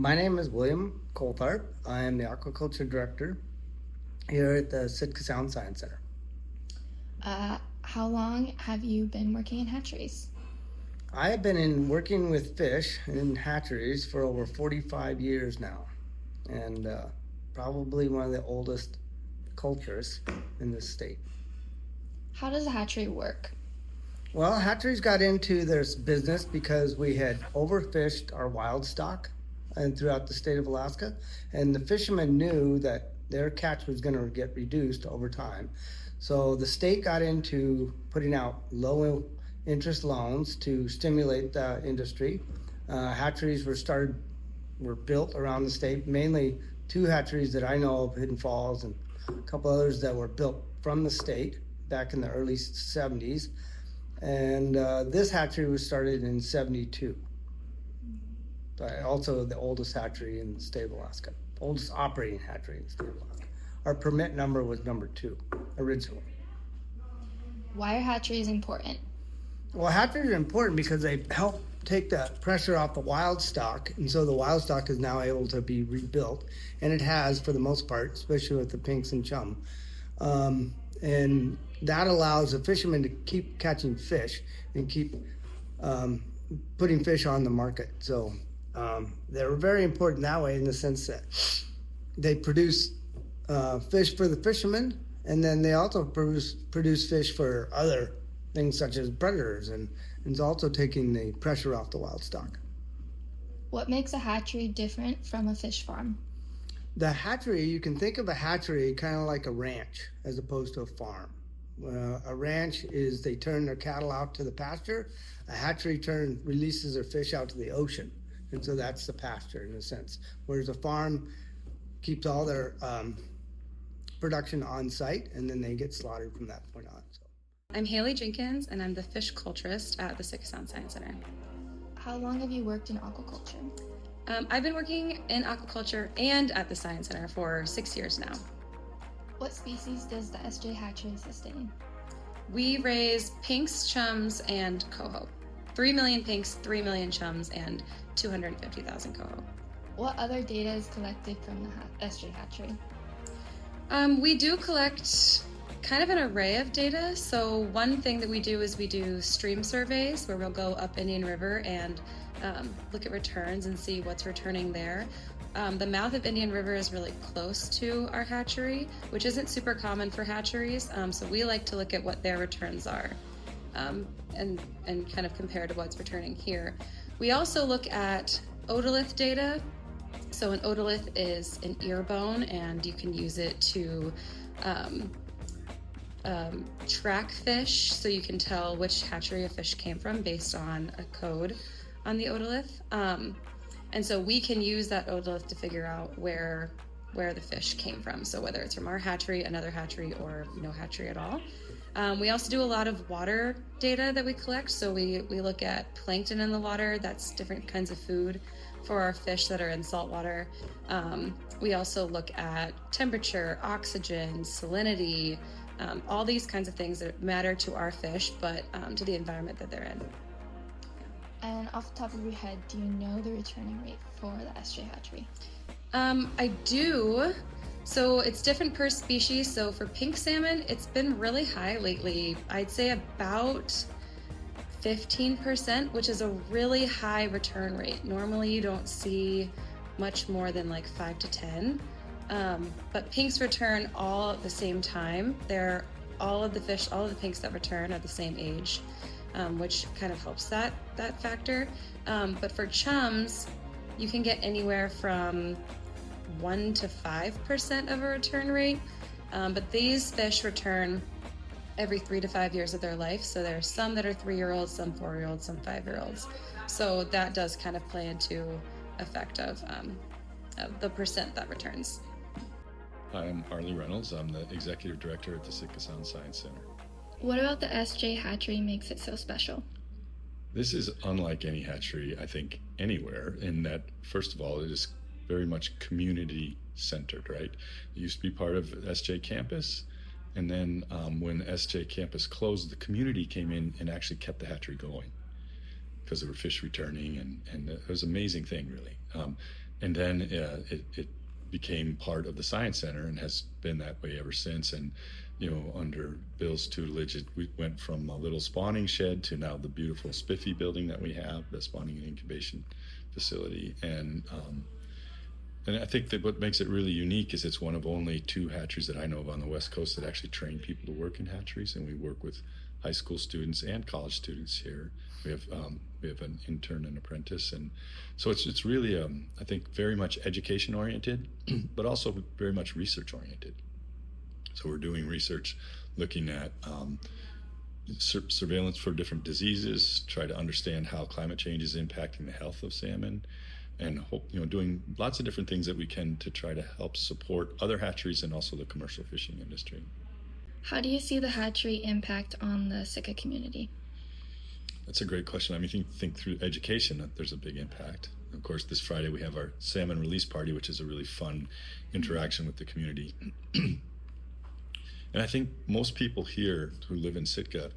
My name is William Coltharp. I am the aquaculture director here at the Sitka Sound Science Center. How long have you been working in hatcheries? I have been working with fish in hatcheries for over 45 years now, and probably one of the oldest cultures in this state. How does a hatchery work? Well, hatcheries got into this business because we had overfished our wild stock and throughout the state of Alaska, and the fishermen knew that their catch was going to get reduced over time. So the state got into putting out low interest loans to stimulate the industry. Hatcheries were built around the state, mainly 2 hatcheries that I know of, Hidden Falls, and a couple others that were built from the state back in the early 70s. And this hatchery was started in 72. Also the oldest hatchery in the state of Alaska, oldest operating hatchery in the state of Alaska. Our permit number was number 2 originally. Why are hatcheries important? Well, hatcheries are important because they help take the pressure off the wild stock, and so the wild stock is now able to be rebuilt, and it has for the most part, especially with the pinks and chum. And that allows the fishermen to keep catching fish and keep putting fish on the market. So they're very important that way, in the sense that they produce fish for the fishermen, and then they also produce fish for other things such as predators, and it's also taking the pressure off the wild stock. What makes a hatchery different from a fish farm? The hatchery, you can think of a hatchery kind of like a ranch as opposed to a farm. A ranch is they turn their cattle out to the pasture. A hatchery releases their fish out to the ocean, and so that's the pasture in a sense. Whereas a farm keeps all their production on site, and then they get slaughtered from that point on. So. I'm Haley Jenkins, and I'm the fish culturist at the Sitka Sound Science Center. How long have you worked in aquaculture? I've been working in aquaculture and at the Science Center for 6 years now. What species does the SJ hatchery sustain? We raise pinks, chums, and coho. 3 million pinks, 3 million chums, and 250,000 coho. What other data is collected from the SJ hatchery? We do collect kind of an array of data. So one thing that we do is we do stream surveys where we'll go up Indian River and look at returns and see what's returning there. The mouth of Indian River is really close to our hatchery, which isn't super common for hatcheries. So we like to look at what their returns are and kind of compare to what's returning here. We also look at otolith data. So an otolith is an ear bone, and you can use it to track fish, so you can tell which hatchery a fish came from based on a code on the otolith. And so we can use that otolith to figure out where the fish came from. So whether it's from our hatchery, another hatchery, or no hatchery at all. We also do a lot of water data that we collect. So we look at plankton in the water. That's different kinds of food for our fish that are in saltwater. We also look at temperature, oxygen, salinity, all these kinds of things that matter to our fish, but to the environment that they're in. And off the top of your head, do you know the returning rate for the SJ hatchery? I do. So it's different per species. So for pink salmon, it's been really high lately. I'd say about 15%, which is a really high return rate. Normally you don't see much more than like 5 to 10. But pinks return all at the same time. All of the pinks that return are the same age, which kind of helps that factor. But for chums, you can get anywhere from 1 to 5% of a return rate. But these fish return every 3 to 5 years of their life. So there are some that are 3-year-olds, some 4-year-olds, some 5-year-olds. So that does kind of play into effect of the percent that returns. Hi, I'm Arlie Reynolds. I'm the Executive Director at the Sitka Sound Science Center. What about the SJ hatchery makes it so special? This is unlike any hatchery, I think, anywhere, in that, first of all, it is very much community-centered, right? It used to be part of SJ campus, and then when SJ campus closed, the community came in and actually kept the hatchery going because there were fish returning, and it was an amazing thing, really. And then it became part of the Science Center and has been that way ever since. And, under Bill's tutelage, we went from a little spawning shed to now the beautiful spiffy building that we have, the spawning and incubation facility. And I think that what makes it really unique is it's one of only 2 hatcheries that I know of on the West Coast that actually train people to work in hatcheries. And we work with high school students and college students here. We have an intern and apprentice, and so it's really I think very much education oriented, but also very much research oriented. So we're doing research, looking at surveillance for different diseases, try to understand how climate change is impacting the health of salmon, and doing lots of different things that we can to try to help support other hatcheries and also the commercial fishing industry. How do you see the hatchery impact on the Sitka community? That's a great question. I mean, think through education, there's a big impact. Of course, this Friday we have our salmon release party, which is a really fun interaction with the community. And I think most people here who live in Sitka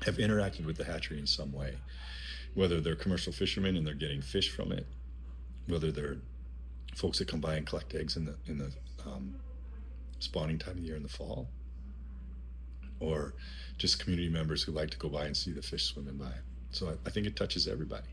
have interacted with the hatchery in some way, whether they're commercial fishermen and they're getting fish from it, whether they're folks that come by and collect eggs in the spawning time of the year in the fall, or just community members who like to go by and see the fish swimming by. So I think it touches everybody.